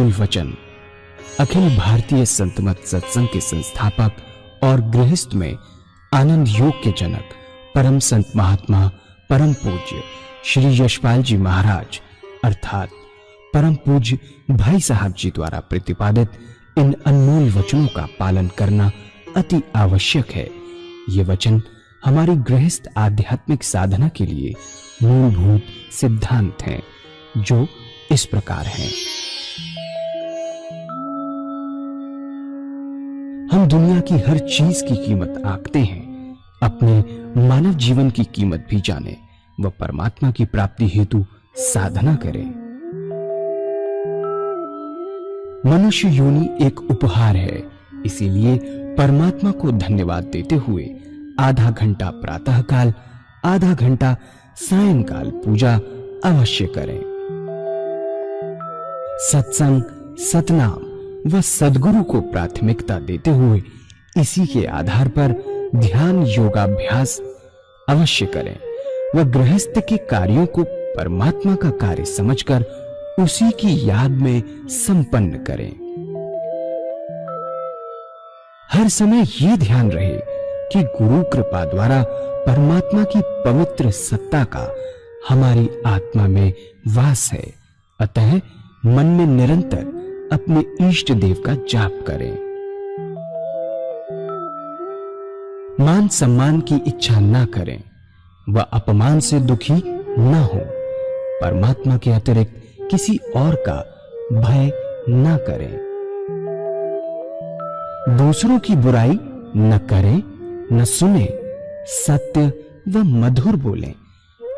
अनमोल वचन अखिल भारतीय संत मत सत्संग के संस्थापक और गृहस्थ में आनंद योग के जनक परम संत महात्मा परम पूज्य श्री यशपाल जी महाराज अर्थात परम पूज्य भाई साहब जी द्वारा प्रतिपादित इन अनमोल वचनों का पालन करना अति आवश्यक है। ये वचन हमारी गृहस्थ आध्यात्मिक साधना के लिए मूलभूत सिद्धांत हैं, जो इस प्रकार हैं। हम दुनिया की हर चीज की कीमत आंकते हैं, अपने मानव जीवन की कीमत भी जाने व परमात्मा की प्राप्ति हेतु साधना करें। मनुष्य योनि एक उपहार है, इसीलिए परमात्मा को धन्यवाद देते हुए आधा घंटा प्रातःकाल, आधा घंटा सायंकाल पूजा अवश्य करें। सत्संग, सतनाम व सद्गुरु को प्राथमिकता देते हुए इसी के आधार पर ध्यान योगाभ्यास अवश्य करें व गृहस्थ के कार्यों को परमात्मा का कार्य समझकर उसी की याद में संपन्न करें। हर समय ये ध्यान रहे कि गुरु कृपा द्वारा परमात्मा की पवित्र सत्ता का हमारी आत्मा में वास है, अतः मन में निरंतर अपने इष्ट देव का जाप करें। मान सम्मान की इच्छा न करें व अपमान से दुखी न हो। परमात्मा के अतिरिक्त किसी और का भय न करें। दूसरों की बुराई न करें, न सुने, सत्य व मधुर बोलें,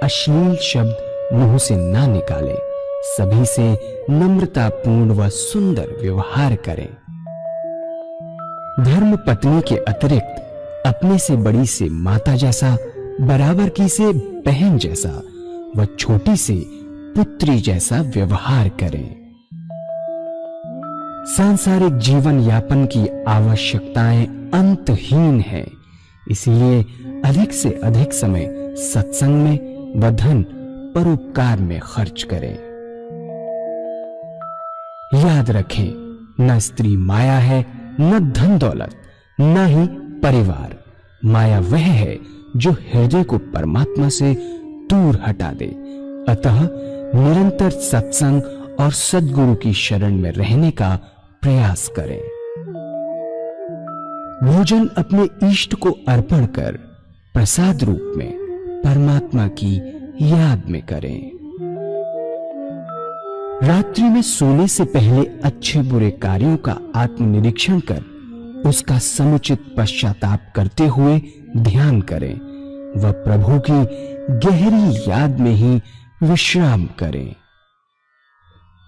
अश्लील शब्द मुंह से ना निकालें, सभी से नम्रतापूर्ण व सुंदर व्यवहार करें। धर्म पत्नी के अतिरिक्त अपने से बड़ी से माता जैसा, बराबर की से बहन जैसा व छोटी से पुत्री जैसा व्यवहार करें। सांसारिक जीवन यापन की आवश्यकताएं अंतहीन है, इसलिए अधिक से अधिक समय सत्संग में व धन परोपकार में खर्च करें। याद रखें, न स्त्री माया है, न धन दौलत, न ही परिवार। माया वह है जो हृदय को परमात्मा से दूर हटा दे। अतः निरंतर सत्संग और सद्गुरु की शरण में रहने का प्रयास करें। भोजन अपने इष्ट को अर्पण कर प्रसाद रूप में परमात्मा की याद में करें। रात्रि में सोने से पहले अच्छे बुरे कार्यों का आत्मनिरीक्षण कर उसका समुचित पश्चाताप करते हुए ध्यान करें व प्रभु की गहरी याद में ही विश्राम करें।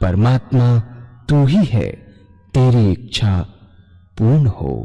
परमात्मा तू ही है, तेरी इच्छा पूर्ण हो।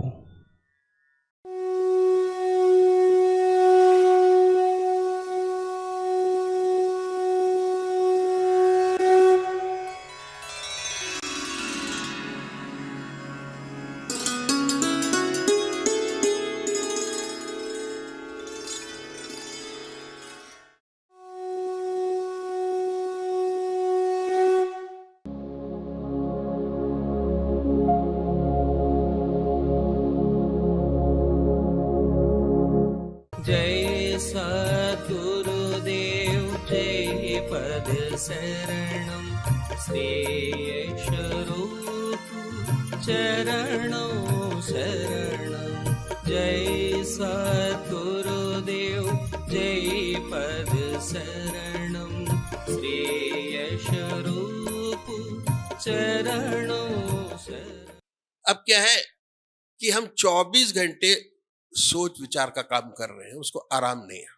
जय सद्गुरुदेव जय पद शरणं श्री यशरूप चरणों शरणं। जय सद्गुरुदेव जय पद शरणं श्री यशरूप चरणों शरणं। अब क्या है कि हम 24 घंटे सोच विचार का काम कर रहे हैं, उसको आराम नहीं है,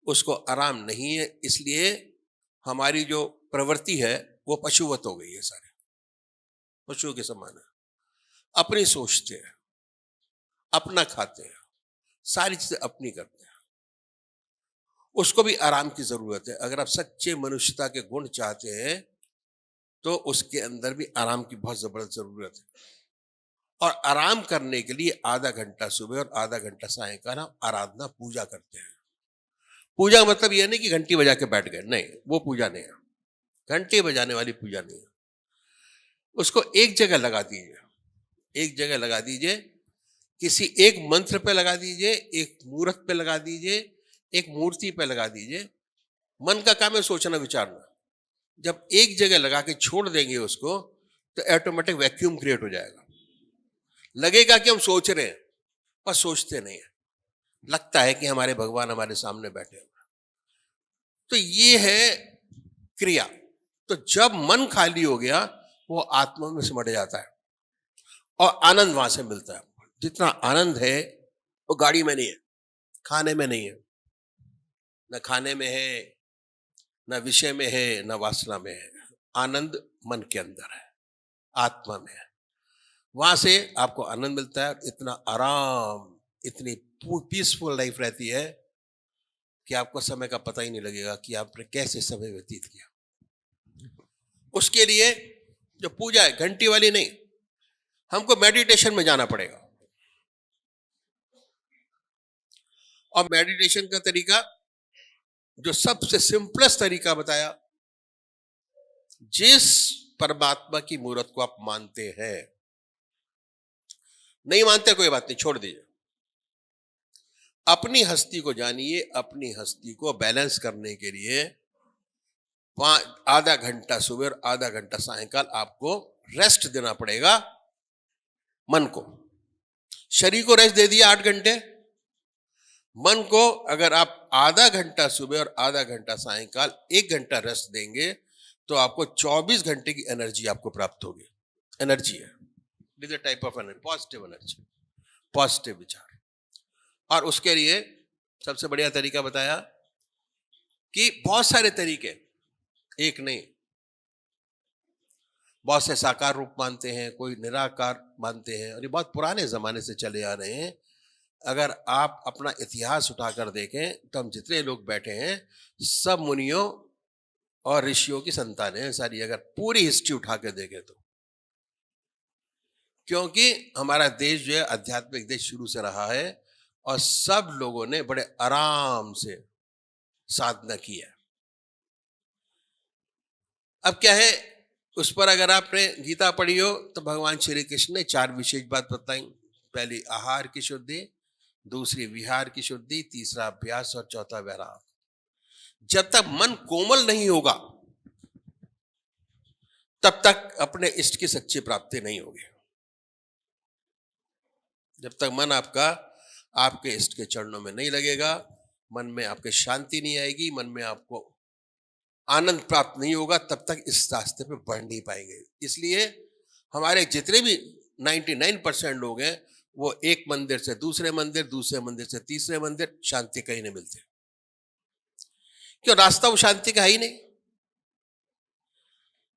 उसको आराम नहीं है। इसलिए हमारी जो प्रवृत्ति है वो पशुवत हो गई है, सारे पशुओं के समान है। अपनी सोचते हैं, अपना खाते हैं, सारी चीजें अपनी करते हैं। उसको भी आराम की जरूरत है। अगर आप सच्चे मनुष्यता के गुण चाहते हैं तो उसके अंदर भी आराम की बहुत जबरदस्त जरूरत है। और आराम करने के लिए आधा घंटा सुबह और आधा घंटा सायंकाल हम आराधना पूजा करते हैं। पूजा का मतलब यह नहीं कि घंटी बजा के बैठ गए, नहीं, वो पूजा नहीं है। घंटी बजाने वाली पूजा नहीं है। उसको एक जगह लगा दीजिए, एक जगह लगा दीजिए, किसी एक मंत्र पे लगा दीजिए, एक मूर्त पे लगा दीजिए, एक मूर्ति पे लगा दीजिए। मन का काम है सोचना विचारना। जब एक जगह लगा के छोड़ देंगे उसको तो ऑटोमेटिक वैक्यूम क्रिएट हो जाएगा। लगेगा कि हम सोच रहे हैं पर सोचते नहीं है, लगता है कि हमारे भगवान हमारे सामने बैठे हुए। तो ये है क्रिया। तो जब मन खाली हो गया वो आत्मा में सिमट जाता है और आनंद वहां से मिलता है। जितना आनंद है वो गाड़ी में नहीं है, खाने में नहीं है, न खाने में है, न विषय में है, न वासना में है। आनंद मन के अंदर है, आत्मा में है। वहां से आपको आनंद मिलता है। इतना आराम, इतनी पीसफुल लाइफ रहती है कि आपको समय का पता ही नहीं लगेगा कि आपने कैसे समय व्यतीत किया। उसके लिए जो पूजा है घंटी वाली नहीं, हमको मेडिटेशन में जाना पड़ेगा। और मेडिटेशन का तरीका जो सबसे सिंपलेस्ट तरीका बताया, जिस परमात्मा की मूर्त को आप मानते हैं, नहीं मानते कोई बात नहीं, छोड़ दीजिए। अपनी हस्ती को जानिए। अपनी हस्ती को बैलेंस करने के लिए आधा घंटा सुबह और आधा घंटा सायंकाल आपको रेस्ट देना पड़ेगा। मन को, शरीर को रेस्ट दे दिया 8 घंटे। मन को अगर आप आधा घंटा सुबह और आधा घंटा सायंकाल 1 घंटा रेस्ट देंगे तो आपको 24 घंटे की एनर्जी आपको प्राप्त होगी। एनर्जी है, this type of energy, positive energy, positive विचार। और उसके लिए सबसे बढ़िया तरीका बताया कि बहुत सारे तरीके, एक नहीं, बहुत से साकार रूप मानते हैं, कोई निराकार मानते हैं, और ये बहुत पुराने जमाने से चले आ रहे हैं। अगर आप अपना इतिहास उठाकर देखें तो हम जितने लोग बैठे हैं सब मुनियों और ऋषियों की संतानें हैं सारी, अगर पूरी हिस्ट्री उठा के देखें तो। क्योंकि हमारा देश जो है आध्यात्मिक देश शुरू से रहा है और सब लोगों ने बड़े आराम से साधना की है। अब क्या है, उस पर अगर आपने गीता पढ़ी हो तो भगवान श्री कृष्ण ने 4 विशेष बात बताई। पहली आहार की शुद्धि, दूसरी विहार की शुद्धि, तीसरा अभ्यास और चौथा वैराग। जब तक मन कोमल नहीं होगा तब तक अपने इष्ट की सच्ची प्राप्ति नहीं होगी। जब तक मन आपका आपके इष्ट के चरणों में नहीं लगेगा, मन में आपके शांति नहीं आएगी, मन में आपको आनंद प्राप्त नहीं होगा, तब तक इस रास्ते पे बढ़ नहीं पाएंगे। इसलिए हमारे जितने भी 99% लोग हैं वो एक मंदिर से दूसरे मंदिर, दूसरे मंदिर से तीसरे मंदिर, शांति कहीं नहीं मिलते। क्यों? रास्ता वो शांति का है ही नहीं।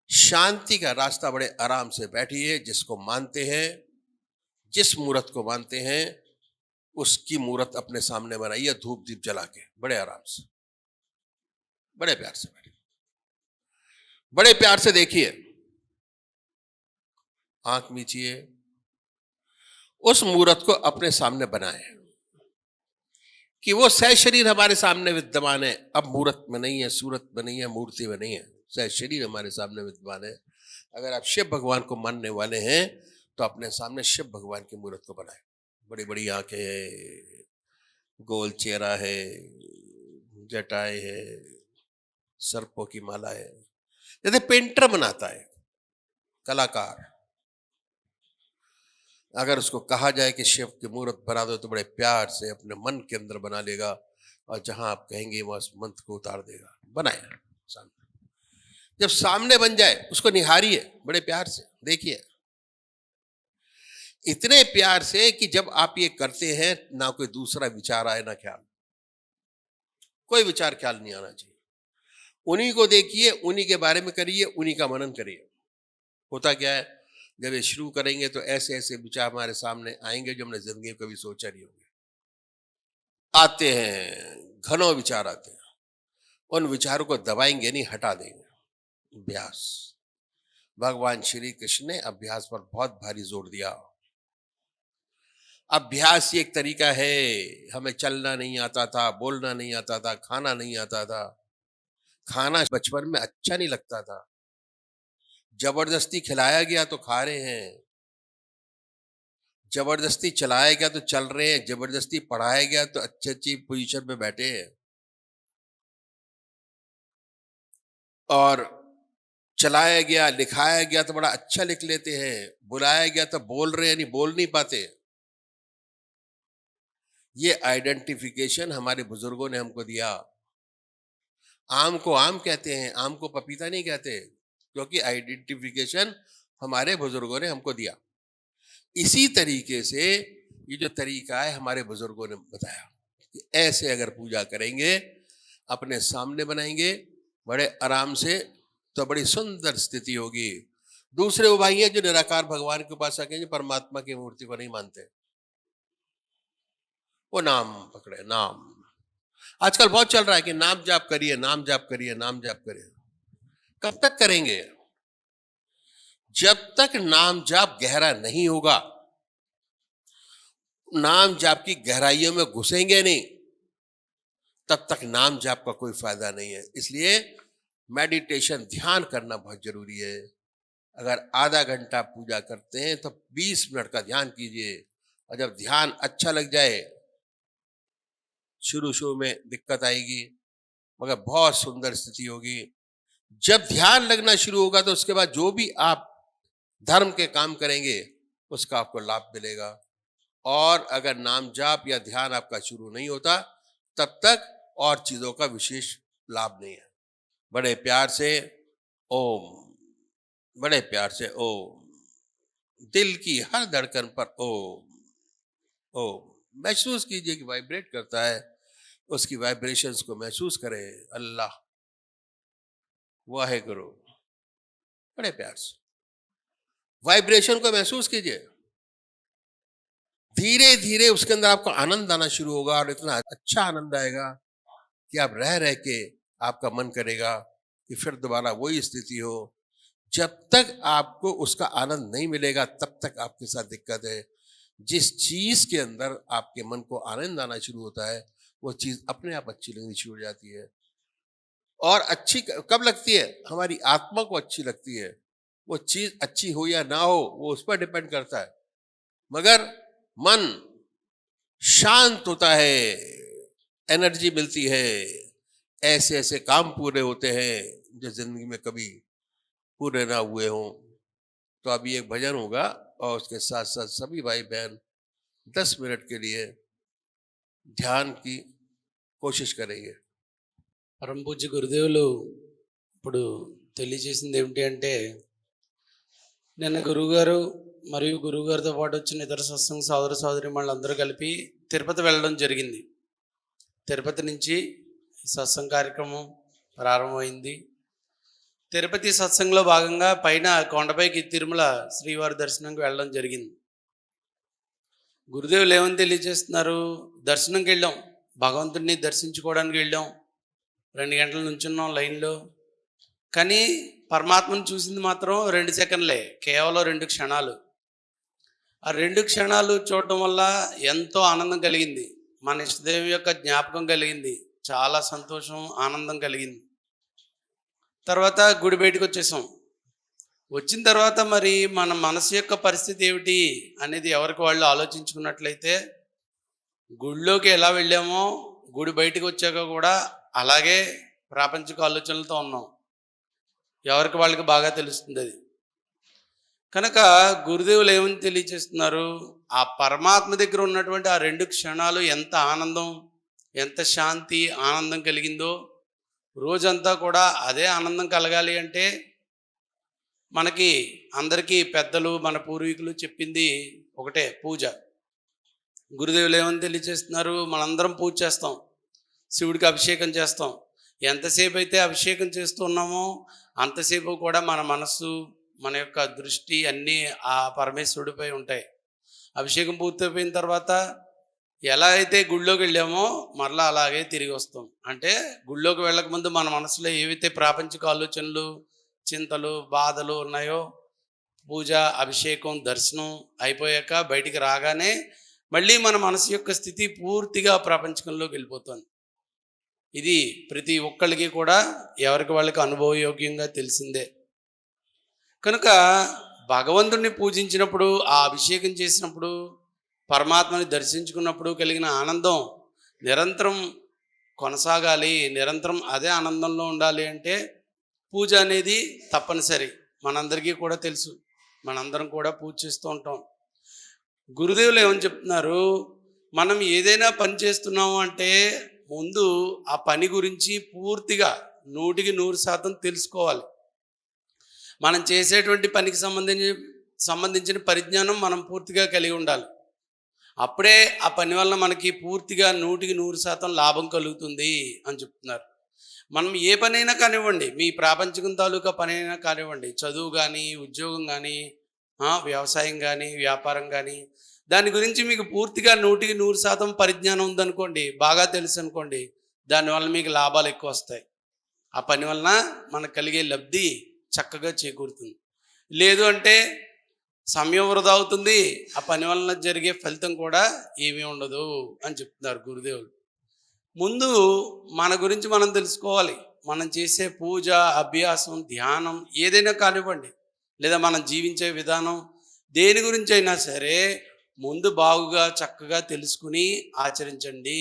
शांति का रास्ता बड़े आराम से बैठिए। जिसको मानते हैं, जिस मूर्त को मानते हैं, उसकी मूर्त अपने सामने बनाइए धूप दीप जला के, बड़े आराम से, बड़े प्यार से बैठिए, बड़े प्यार से देखिए, आंख मीचिए, उस मूर्त को अपने सामने बनाए कि वो सह शरीर हमारे सामने विद्यमान है। अब मूर्त में नहीं है, सूरत में नहीं है, मूर्ति में नहीं है, सह शरीर हमारे सामने विद्यमान है। अगर आप शिव भगवान को मानने वाले हैं तो अपने सामने शिव भगवान की मूर्त को बनाए। बड़ी बड़ी आंखें है, गोल चेहरा है, जटाएं है, सर्पों की माला है, जैसे पेंटर बनाता है, कलाकार। अगर उसको कहा जाए कि शिव की मूर्त बना दो तो बड़े प्यार से अपने मन के अंदर बना लेगा और जहां आप कहेंगे वहां उस मंत्र को उतार देगा। बनाए सामने। जब सामने बन जाए उसको निहारिए, बड़े प्यार से देखिए, इतने प्यार से कि जब आप ये करते हैं ना कोई दूसरा विचार आए, ना ख्याल, कोई विचार ख्याल नहीं आना चाहिए। उन्हीं को देखिए, उन्हीं के बारे में करिए, उन्हीं का मनन करिए। होता क्या है, जब ये शुरू करेंगे तो ऐसे ऐसे विचार हमारे सामने आएंगे जो हमने जिंदगी में कभी सोचा नहीं होंगे। आते हैं, घनों विचार आते हैं, उन विचारों को दबाएंगे नहीं, हटा देंगे। अभ्यास, भगवान श्री कृष्ण ने अभ्यास पर बहुत भारी जोर दिया। अभ्यास एक तरीका है। हमें चलना नहीं आता था, बोलना नहीं आता था, खाना नहीं आता था। खाना बचपन में अच्छा नहीं लगता था, जबरदस्ती खिलाया गया तो खा रहे हैं, जबरदस्ती चलाया गया तो चल रहे हैं, जबरदस्ती पढ़ाया गया तो अच्छी अच्छी पोजीशन पे बैठे हैं, और चलाया गया लिखाया गया तो बड़ा अच्छा लिख लेते हैं, बुलाया गया तो बोल रहे हैं, नहीं बोल नहीं पाते। ये आइडेंटिफिकेशन हमारे बुजुर्गों ने हमको दिया। आम को आम कहते हैं, आम को पपीता नहीं कहते, क्योंकि आइडेंटिफिकेशन हमारे बुजुर्गों ने हमको दिया। इसी तरीके से ये जो तरीका है हमारे बुजुर्गों ने बताया कि ऐसे अगर पूजा करेंगे, अपने सामने बनाएंगे बड़े आराम से, तो बड़ी सुंदर स्थिति होगी। दूसरे वो भाई हैं जो निराकार भगवान के पास आके जो परमात्मा की मूर्ति को नहीं मानते, वो नाम पकड़े। नाम आजकल बहुत चल रहा है कि नाम जाप करिए, नाम जाप करिए, नाम जाप करिए। कब तक करेंगे? जब तक नाम जाप गहरा नहीं होगा, नाम जाप की गहराइयों में घुसेंगे नहीं, तब तक नाम जाप का कोई फायदा नहीं है। इसलिए मेडिटेशन, ध्यान करना बहुत जरूरी है। अगर आधा घंटा पूजा करते हैं तो 20 मिनट का ध्यान कीजिए, और जब ध्यान अच्छा लग जाए, शुरू शुरू में दिक्कत आएगी मगर बहुत सुंदर स्थिति होगी। जब ध्यान लगना शुरू होगा तो उसके बाद जो भी आप धर्म के काम करेंगे उसका आपको लाभ मिलेगा। और अगर नाम जाप या ध्यान आपका शुरू नहीं होता, तब तक और चीजों का विशेष लाभ नहीं है। बड़े प्यार से ओम, बड़े प्यार से ओम, दिल की हर धड़कन पर ओम ओम महसूस कीजिए कि वाइब्रेट करता है, उसकी वाइब्रेशंस को महसूस करें। अल्लाह, वाहेगुरु, बड़े प्यार से वाइब्रेशन को महसूस कीजिए। धीरे धीरे उसके अंदर आपको आनंद आना शुरू होगा, और इतना अच्छा आनंद आएगा कि आप रह रह के आपका मन करेगा कि फिर दोबारा वही स्थिति हो। जब तक आपको उसका आनंद नहीं मिलेगा, तब तक आपके साथ दिक्कत है। जिस चीज के अंदर आपके मन को आनंद आना शुरू होता है, वो चीज अपने आप अच्छी लगनी शुरू हो जाती है। और अच्छी कब लगती है? हमारी आत्मा को अच्छी लगती है। वो चीज अच्छी हो या ना हो, वो उस पर डिपेंड करता है। मगर मन शांत होता है, एनर्जी मिलती है, ऐसे ऐसे काम पूरे होते हैं जो जिंदगी में कभी पूरे ना हुए हों। तो अभी एक भजन होगा, और उसके साथ साथ सभी भाई बहन 10 मिनट के लिए ध्यान की कोशिश करेंगे। పరమ పూజ్య గురుదేవులు ఇప్పుడు తెలియజేసింది ఏమిటి అంటే, నిన్న గురువుగారు మరియు గురువుగారితో పాటు వచ్చిన ఇతర సత్సంగ సోదర సోదరీమణులందరూ కలిపి తిరుపతి వెళ్ళడం జరిగింది. తిరుపతి నుంచి సత్సంగ కార్యక్రమం ప్రారంభమైంది. తిరుపతి సత్సంగంలో భాగంగా పైన కొండపైకి తిరుమల శ్రీవారి దర్శనంకి వెళ్ళడం జరిగింది. గురుదేవులు ఏమని తెలియజేస్తున్నారు? దర్శనంకి వెళ్ళాం, భగవంతుడిని దర్శించుకోవడానికి వెళ్ళాం, 2 గంటల నుంచున్నాం లైన్లో. కానీ పరమాత్మను చూసింది మాత్రం 2 సెకండ్లే, కేవలం 2 క్షణాలు. ఆ 2 క్షణాలు చూడటం వల్ల ఎంతో ఆనందం కలిగింది, మన ఇష్టదేవి యొక్క జ్ఞాపకం కలిగింది, చాలా సంతోషం ఆనందం కలిగింది. తర్వాత గుడి బయటకు వచ్చేసాం. వచ్చిన తర్వాత మరి మన మనసు యొక్క పరిస్థితి ఏమిటి అనేది ఎవరికి వాళ్ళు ఆలోచించుకున్నట్లయితే, గుడిలోకి ఎలా వెళ్ళామో గుడి బయటకు వచ్చాక కూడా అలాగే ప్రాపంచిక ఆలోచనలతో ఉన్నాం. ఎవరికి వాళ్ళకి బాగా తెలుస్తుంది అది. కనుక గురుదేవులు ఏమని తెలియజేస్తున్నారు? ఆ పరమాత్మ దగ్గర ఉన్నటువంటి ఆ 2 క్షణాలు ఎంత ఆనందం, ఎంత శాంతి ఆనందం కలిగిందో, రోజంతా కూడా అదే ఆనందం కలగాలి అంటే మనకి అందరికీ పెద్దలు మన పూర్వీకులు చెప్పింది ఒకటే, పూజ. గురుదేవులు ఏమని తెలియజేస్తున్నారు? మనందరం పూజ చేస్తాం, శివుడికి అభిషేకం చేస్తాం. ఎంతసేపు అయితే అభిషేకం చేస్తున్నామో అంతసేపు కూడా మన మనస్సు, మన యొక్క దృష్టి అన్నీ ఆ పరమేశ్వరుడిపై ఉంటాయి. అభిషేకం పూర్తయిపోయిన తర్వాత ఎలా అయితే గుళ్ళోకి వెళ్ళామో మరలా అలాగే తిరిగి వస్తాం. అంటే గుళ్ళోకి వెళ్ళకముందు మన మనసులో ఏవైతే ప్రాపంచిక ఆలోచనలు, చింతలు, బాధలు ఉన్నాయో, పూజ, అభిషేకం, దర్శనం అయిపోయాక బయటికి రాగానే మళ్ళీ మన మనసు యొక్క స్థితి పూర్తిగా ప్రాపంచికంలోకి వెళ్ళిపోతుంది. ఇది ప్రతి ఒక్కళ్ళకి కూడా ఎవరికి వాళ్ళకి అనుభవయోగ్యంగా తెలిసిందే. కనుక భగవంతుడిని పూజించినప్పుడు, ఆ అభిషేకం చేసినప్పుడు, పరమాత్మని దర్శించుకున్నప్పుడు కలిగిన ఆనందం నిరంతరం కొనసాగాలి, నిరంతరం అదే ఆనందంలో ఉండాలి అంటే పూజ అనేది తప్పనిసరి. మనందరికీ కూడా తెలుసు, మనందరం కూడా పూజ చేస్తూ ఉంటాం. గురుదేవులు ఏమని చెప్తున్నారు, మనం ఏదైనా పని చేస్తున్నాము అంటే ముందు ఆ పని గురించి పూర్తిగా 100% తెలుసుకోవాలి. మనం చేసేటువంటి పనికి సంబంధించిన పరిజ్ఞానం మనం పూర్తిగా కలిగి ఉండాలి. అప్పుడే ఆ పని వల్ల మనకి పూర్తిగా 100% లాభం కలుగుతుంది అని చెప్తున్నారు. మనం ఏ పనైనా కానివ్వండి, మీ ప్రాపంచికం తాలూకా పనైనా కానివ్వండి, చదువు కానీ, ఉద్యోగం కానీ, వ్యవసాయం కానీ, వ్యాపారం కానీ, దాని గురించి మీకు పూర్తిగా 100% పరిజ్ఞానం ఉందనుకోండి, బాగా తెలుసు అనుకోండి, దానివల్ల మీకు లాభాలు ఎక్కువ వస్తాయి. ఆ పని వలన మనకు కలిగే లబ్ధి చక్కగా చేకూరుతుంది. లేదు అంటే సమయం వృధా అవుతుంది, ఆ పని వలన జరిగే ఫలితం కూడా ఏమీ ఉండదు అని చెప్తున్నారు గురుదేవులు. ముందు మన గురించి మనం తెలుసుకోవాలి. మనం చేసే పూజ, అభ్యాసం, ధ్యానం ఏదైనా కానివ్వండి, లేదా మనం జీవించే విధానం దేని గురించి అయినా సరే ముందు బాగుగా చక్కగా తెలుసుకుని ఆచరించండి.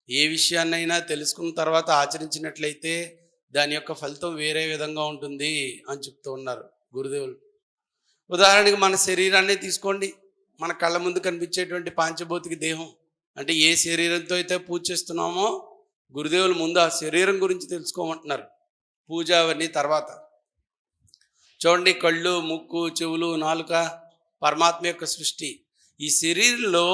ఏ విషయాన్నైనా తెలుసుకున్న తర్వాత ఆచరించినట్లయితే దాని యొక్క ఫలితం వేరే విధంగా ఉంటుంది అని చెప్తూ ఉన్నారు గురుదేవులు. ఉదాహరణకి మన శరీరాన్ని తీసుకోండి. మన కళ్ళ ముందు కనిపించేటువంటి పాంచభౌతిక దేహం, అంటే ఏ శరీరంతో అయితే పూజ చేస్తున్నామో గురుదేవులు ముందు ఆ శరీరం గురించి తెలుసుకోమంటున్నారు. పూజ అవన్నీ తర్వాత. చూడండి, కళ్ళు, ముక్కు, చెవులు, నాలుక పరమాత్మ యొక్క సృష్టి. ఈ శరీరంలో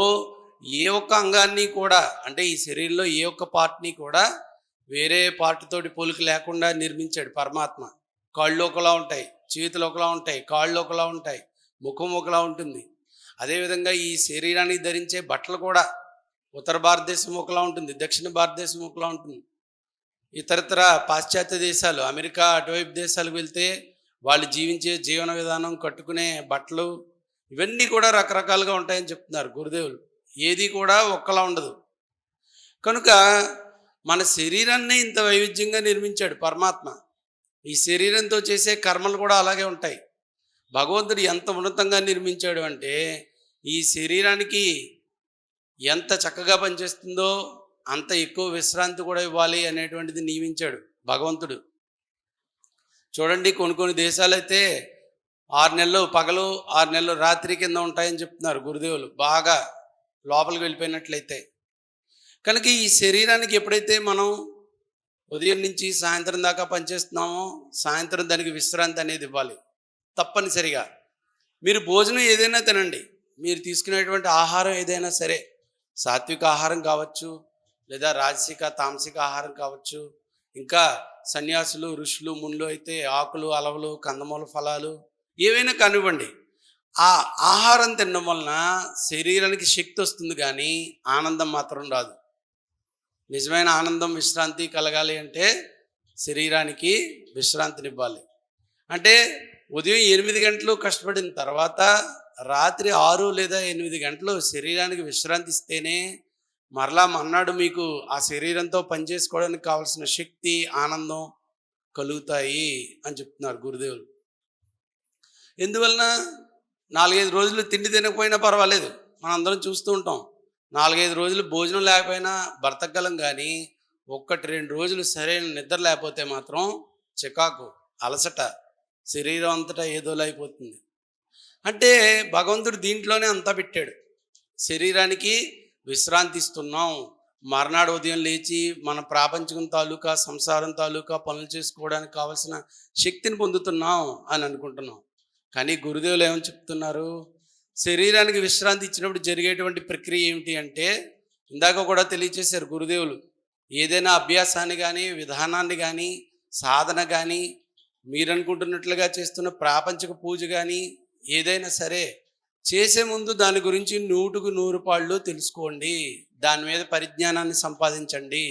ఏ ఒక్క అంగాన్ని కూడా, అంటే ఈ శరీరంలో ఏ ఒక్క పార్ట్ని కూడా వేరే పార్ట్ తోటి పోలిక లేకుండా నిర్మించాడు పరమాత్మ. కాళ్ళు ఒకలా ఉంటాయి, చేతులు ఒకలా ఉంటాయి, కాళ్ళు ఒకలా ఉంటాయి, ముఖం ఒకలా ఉంటుంది. అదేవిధంగా ఈ శరీరానికి ధరించే బట్టలు కూడా ఉత్తర భారతదేశం ఒకలా ఉంటుంది, దక్షిణ భారతదేశం ఒకలా ఉంటుంది. ఇతరతర పాశ్చాత్య దేశాలు, అమెరికా అటువైపు దేశాలకు వెళ్తే వాళ్ళు జీవించే జీవన విధానం, కట్టుకునే బట్టలు ఇవన్నీ కూడా రకరకాలుగా ఉంటాయని చెప్తున్నారు గురుదేవులు. ఏది కూడా ఒక్కలా ఉండదు. కనుక మన శరీరాన్ని ఇంత వైవిధ్యంగా నిర్మించాడు పరమాత్మ. ఈ శరీరంతో చేసే కర్మలు కూడా అలాగే ఉంటాయి. భగవంతుడు ఎంత ఉన్నతంగా నిర్మించాడు అంటే ఈ శరీరానికి ఎంత చక్కగా పనిచేస్తుందో అంత ఎక్కువ విశ్రాంతి కూడా ఇవ్వాలి అనేటువంటిది నియమించాడు భగవంతుడు. చూడండి, కొన్ని దేశాలైతే 6 నెలలు పగలు 6 నెలలు రాత్రి కింద ఉంటాయని చెప్తున్నారు గురుదేవులు, బాగా లోపలికి వెళ్ళిపోయినట్లయితే. కనుక ఈ శరీరానికి ఎప్పుడైతే మనం ఉదయం నుంచి సాయంత్రం దాకా పనిచేస్తున్నామో సాయంత్రం దానికి విశ్రాంతి అనేది ఇవ్వాలి తప్పనిసరిగా. మీరు భోజనం ఏదైనా తినండి, మీరు తీసుకునేటువంటి ఆహారం ఏదైనా సరే, సాత్విక ఆహారం కావచ్చు, లేదా రాజసిక తామసిక ఆహారం కావచ్చు, ఇంకా సన్యాసులు, ఋషులు, మునులు అయితే ఆకులు, అలవలు, కందమూల ఫలాలు ఏవైనా కానివ్వండి. ఆ ఆహారం తినడం వలన శరీరానికి శక్తి వస్తుంది, కానీ ఆనందం మాత్రం రాదు. నిజమైన ఆనందం, విశ్రాంతి కలగాలి అంటే శరీరానికి విశ్రాంతినివ్వాలి. అంటే ఉదయం 8 గంటలు కష్టపడిన తర్వాత రాత్రి 6 లేదా 8 గంటలు శరీరానికి విశ్రాంతి ఇస్తేనే మరలా మన్నాడు మీకు ఆ శరీరంతో పనిచేసుకోవడానికి కావాల్సిన శక్తి, ఆనందం కలుగుతాయి అని చెప్తున్నారు గురుదేవులు. ఎందువలన 4-5 రోజులు తిండి తినకపోయినా పర్వాలేదు, మనం అందరం చూస్తూ ఉంటాం. 4-5 రోజులు భోజనం లేకపోయినా బ్రతకగలం, కానీ 1-2 రోజులు సరైన నిద్ర లేకపోతే మాత్రం చికాకు, అలసట, శరీరం అంతటా ఏదోలా అయిపోతుంది. అంటే భగవంతుడు దీంట్లోనే అంతా పెట్టాడు. శరీరానికి విశ్రాంతి ఇస్తున్నాం, మర్నాడు ఉదయం లేచి మన ప్రాపంచికం తాలూకా, సంసారం తాలూకా పనులు చేసుకోవడానికి కావాల్సిన శక్తిని పొందుతున్నాం అని అనుకుంటున్నాం. కానీ గురుదేవులు ఏమని చెప్తున్నారు, శరీరానికి విశ్రాంతి ఇచ్చినప్పుడు జరిగేటువంటి ప్రక్రియ ఏమిటి అంటే, ఇందాక కూడా తెలియచేశారు గురుదేవులు, ఏదైనా అభ్యాసాన్ని కానీ, విధానాన్ని కానీ, సాధన కానీ, మీరు అనుకుంటున్నట్లుగా చేస్తున్న ప్రాపంచిక పూజ కానీ ఏదైనా సరే చేసే ముందు దాని గురించి 100కు 100 తెలుసుకోండి. దాని మీద పరిజ్ఞానాన్ని సంపాదించండి,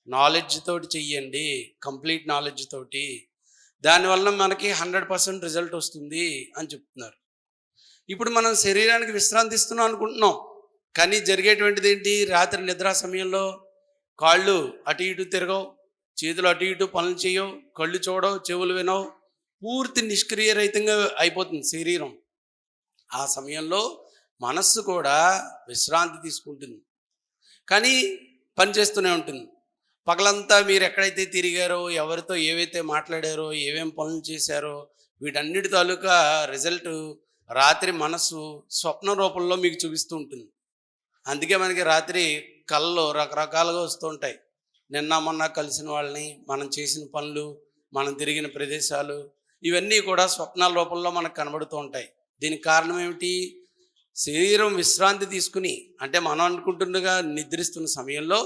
నాలెడ్జ్ తోటి చెయ్యండి, కంప్లీట్ నాలెడ్జ్ తోటి. దానివల్ల మనకి 100% రిజల్ట్ వస్తుంది అని చెప్తున్నారు. ఇప్పుడు మనం శరీరానికి విశ్రాంతి ఇస్తున్నాం అనుకుంటున్నాం, కానీ జరిగేటువంటిది ఏంటి, రాత్రి నిద్రా సమయంలో కాళ్ళు అటు ఇటు తిరగవు, చేతులు అటు ఇటు పనులు చేయవు, కళ్ళు చూడవు, చెవులు వినవు, పూర్తి నిష్క్రియరహితంగా అయిపోతుంది శరీరం. ఆ సమయంలో మనస్సు కూడా విశ్రాంతి తీసుకుంటుంది, కానీ పని చేస్తూనే ఉంటుంది. పగలంతా మీరు ఎక్కడైతే తిరిగారో, ఎవరితో ఏవైతే మాట్లాడారో, ఏమేం పనులు చేశారో, వీటన్నిటి తాలూకా రిజల్ట్ రాత్రి మనస్సు స్వప్న రూపంలో మీకు చూపిస్తూ ఉంటుంది. అందుకే మనకి రాత్రి కళ్ళలో రకరకాలుగా వస్తూ ఉంటాయి. నిన్న మొన్న కలిసిన వాళ్ళని, మనం చేసిన పనులు, మనం తిరిగిన ప్రదేశాలు, ఇవన్నీ కూడా స్వప్నాల రూపంలో మనకు కనబడుతూ ఉంటాయి. దీనికి కారణం ఏమిటి? శరీరం విశ్రాంతి తీసుకుని, అంటే మనం అనుకుంటుండగా నిద్రిస్తున్న సమయంలో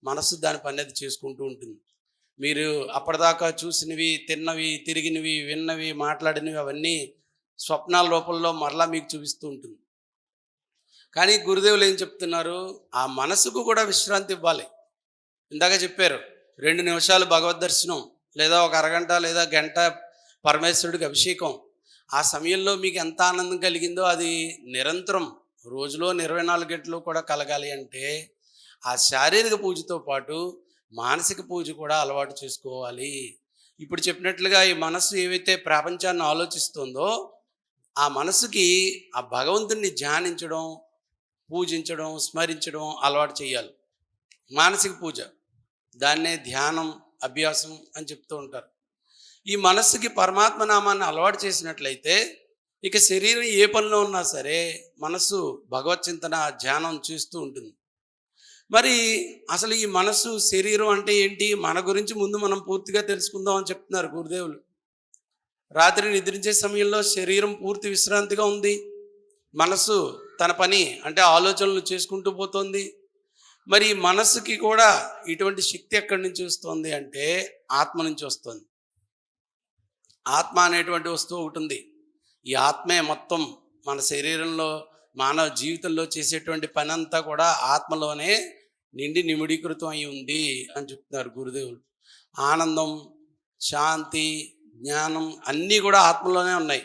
మనస్సు దాని పని అది చేసుకుంటూ ఉంటుంది. మీరు అప్పటిదాకా చూసినవి, తిన్నవి, తిరిగినవి, విన్నవి, మాట్లాడినవి అవన్నీ స్వప్నాల రూపంలో మరలా మీకు చూపిస్తూ ఉంటుంది. కానీ గురుదేవులు ఏం చెప్తున్నారు? ఆ మనసుకు కూడా విశ్రాంతి ఇవ్వాలి. ఇందాక చెప్పారు, 2 నిమిషాలు భగవద్ దర్శనం, లేదా ఒక అరగంట లేదా గంట పరమేశ్వరుడికి అభిషేకం. ఆ సమయంలో మీకు ఎంత ఆనందం కలిగిందో అది నిరంతరం రోజులో 24 గంటలు కూడా కలగాలి అంటే ఆ శారీరక పూజతో పాటు మానసిక పూజ కూడా అలవాటు చేసుకోవాలి. ఇప్పుడు చెప్పినట్లుగా ఈ మనస్సు ఏవైతే ప్రపంచాన్ని ఆలోచిస్తుందో ఆ మనసుకి ఆ భగవంతుణ్ణి ధ్యానించడం, పూజించడం, స్మరించడం అలవాటు చేయాలి. మానసిక పూజ, దాన్నే ధ్యానం, అభ్యాసం అని చెప్తూ ఉంటారు. ఈ మనస్సుకి పరమాత్మ నామాన్ని అలవాటు చేసినట్లయితే ఇక శరీరం ఏ పనిలో ఉన్నా సరే మనస్సు భగవత్ చింతన, ధ్యానం చేస్తూ ఉంటుంది. మరి అసలు ఈ మనస్సు, శరీరం అంటే ఏంటి? మన గురించి ముందు మనం పూర్తిగా తెలుసుకుందాం అని చెప్తున్నారు గురుదేవులు. రాత్రి నిద్రించే సమయంలో శరీరం పూర్తి విశ్రాంతిగా ఉంది, మనస్సు తన పని అంటే ఆలోచనలు చేసుకుంటూ పోతుంది. మరి ఈ మనస్సుకి కూడా ఇటువంటి శక్తి ఎక్కడి నుంచి వస్తుంది అంటే ఆత్మ నుంచి వస్తుంది. ఆత్మ అనేటువంటి వస్తువు ఒకటి ఉంది. ఈ ఆత్మే మొత్తం మన శరీరంలో, మానవ జీవితంలో చేసేటువంటి పని అంతా కూడా ఆత్మలోనే నిండి నిమిడీకృతం అయి ఉంది అని చెప్తున్నారు గురుదేవులు. ఆనందం, శాంతి, జ్ఞానం అన్నీ కూడా ఆత్మలోనే ఉన్నాయి.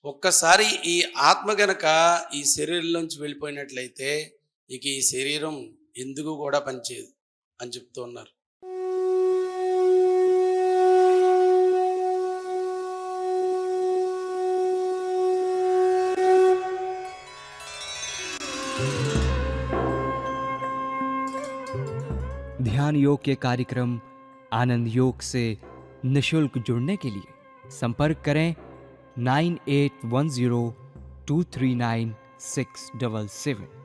ఒక్కసారి ఈ ఆత్మ గనక ఈ శరీరంలోంచి వెళ్ళిపోయినట్లయితే ఇక ఈ శరీరం ఎందుకు కూడా పనిచేయదు అని చెప్తూ ఉన్నారు. ध्यान योग के कार्यक्रम आनंद योग से निशुल्क जुड़ने के लिए संपर्क करें 9810239677।